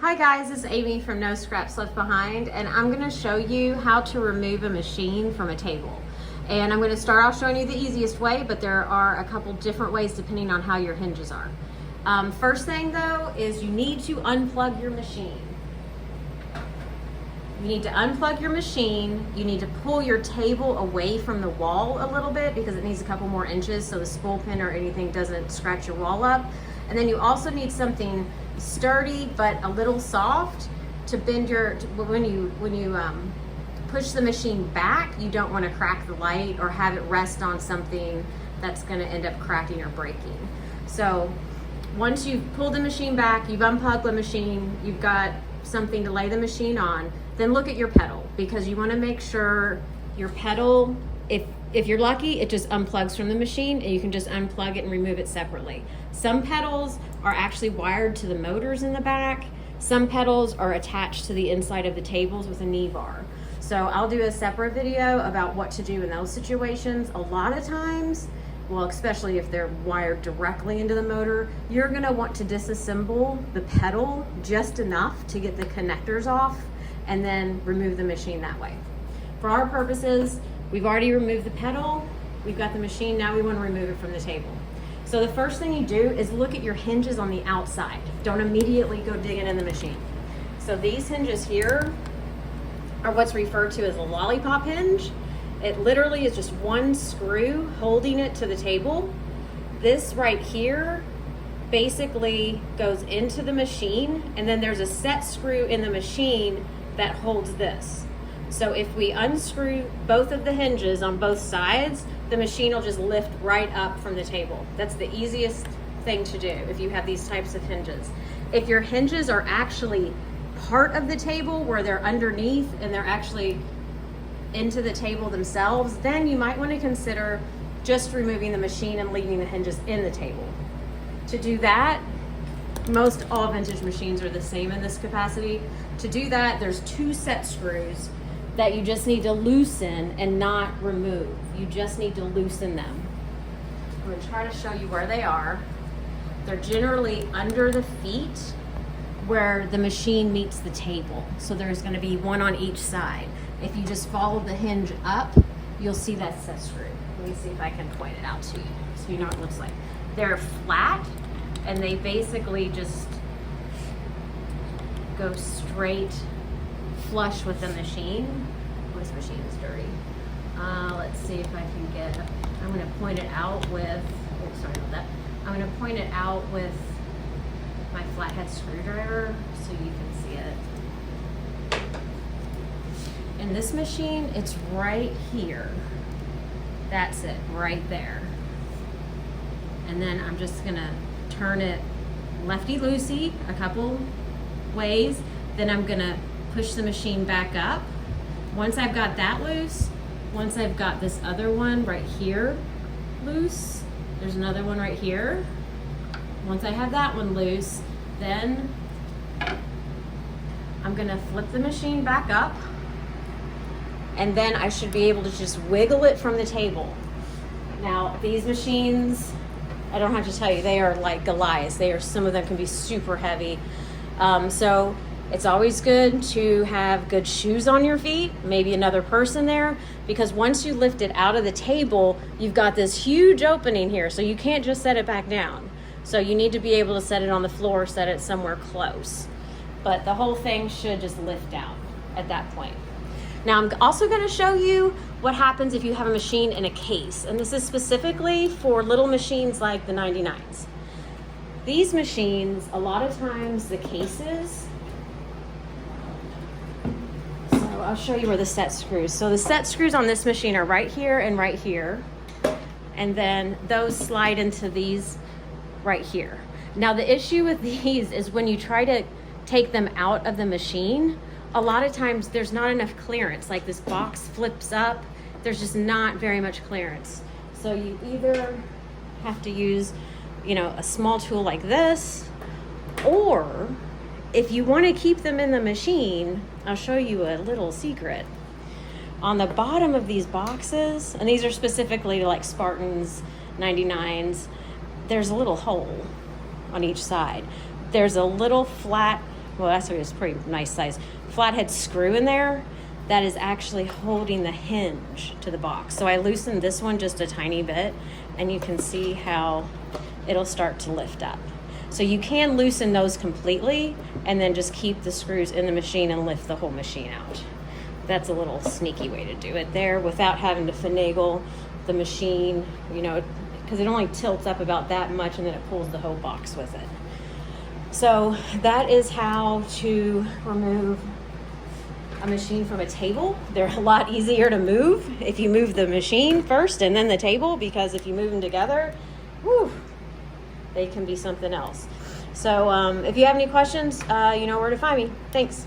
Hi guys, it's Amy from No Scraps Left Behind, and I'm going to show you how to remove a machine from a table. And I'm going to start off showing you the easiest way, but there are a couple different ways depending on how your hinges are. First thing though is you need to unplug your machine. You need to unplug your machine. You need to pull your table away from the wall a little bit because it needs a couple more inches so the spool pin or anything doesn't scratch your wall up. And then you also need something sturdy but a little soft to bend your, when you push the machine back, you don't want to crack the light or have it rest on something that's going to end up cracking or breaking. So once you've pulled the machine back, you've unplugged the machine, you've got something to lay the machine on, then look at your pedal, because you want to make sure your pedal, if you're lucky, it just unplugs from the machine and you can just unplug it and remove it separately. Some pedals are actually wired to the motors in the back. Some pedals are attached to the inside of the tables with a knee bar. So I'll do a separate video about what to do in those situations. A lot of times, well, especially if they're wired directly into the motor, you're gonna want to disassemble the pedal just enough to get the connectors off and then remove the machine that way. For our purposes, we've already removed the pedal, we've got the machine, now we want to remove it from the table. So the first thing you do is look at your hinges on the outside. Don't immediately go digging in the machine. So these hinges here are what's referred to as a lollipop hinge. It literally is just one screw holding it to the table. This right here basically goes into the machine, and then there's a set screw in the machine that holds this. So if we unscrew both of the hinges on both sides, the machine will just lift right up from the table. That's the easiest thing to do if you have these types of hinges. If your hinges are actually part of the table where they're underneath and they're actually into the table themselves, then you might want to consider just removing the machine and leaving the hinges in the table. To do that, most all vintage machines are the same in this capacity. To do that, there's two set screws that you just need to loosen and not remove. You just need to loosen them. I'm going to try to show you where they are. They're generally under the feet where the machine meets the table. So there's going to be one on each side. If you just follow the hinge up, you'll see that set screw. Let me see if I can point it out to you so you know what it looks like. They're flat and they basically just go straight flush with the machine. This machine is dirty. Let's see if I can get, I'm going to point it out with, oh, sorry about that. I'm going to point it out with my flathead screwdriver so you can see it. In this machine, it's right here. That's it, right there. And then I'm just going to turn it lefty-loosey a couple ways. Then I'm going to push the machine back up. Once I've got that loose, once I've got this other one right here loose, there's another one right here. Once I have that one loose, then I'm gonna flip the machine back up, and then I should be able to just wiggle it from the table. Now, these machines, I don't have to tell you, they are like Goliaths. Some of them can be super heavy. So it's always good to have good shoes on your feet, maybe another person there, because once you lift it out of the table, you've got this huge opening here, so you can't just set it back down. So you need to be able to set it on the floor, set it somewhere close. But the whole thing should just lift out at that point. Now I'm also going to show you what happens if you have a machine in a case, and this is specifically for little machines like the 99s. These machines, a lot of times the cases, I'll show you where the set screws. So the set screws on this machine are right here and right here. And then those slide into these right here. Now the issue with these is when you try to take them out of the machine, a lot of times there's not enough clearance. Like this box flips up, there's just not very much clearance. So you either have to use, a small tool like this, or if you want to keep them in the machine, I'll show you a little secret. On the bottom of these boxes, and these are specifically like Spartans, 99s, there's a little hole on each side. There's a little flat well, actually it's pretty nice size flathead screw in there that is actually holding the hinge to the box. So I loosened this one just a tiny bit, and you can see how it'll start to lift up. So you can loosen those completely and then just keep the screws in the machine and lift the whole machine out. That's a little sneaky way to do it there without having to finagle the machine, you know, because it only tilts up about that much and then it pulls the whole box with it. So that is how to remove a machine from a table. They're a lot easier to move if you move the machine first and then the table, because if you move them together, whew, they can be something else. So if you have any questions, you know where to find me. Thanks.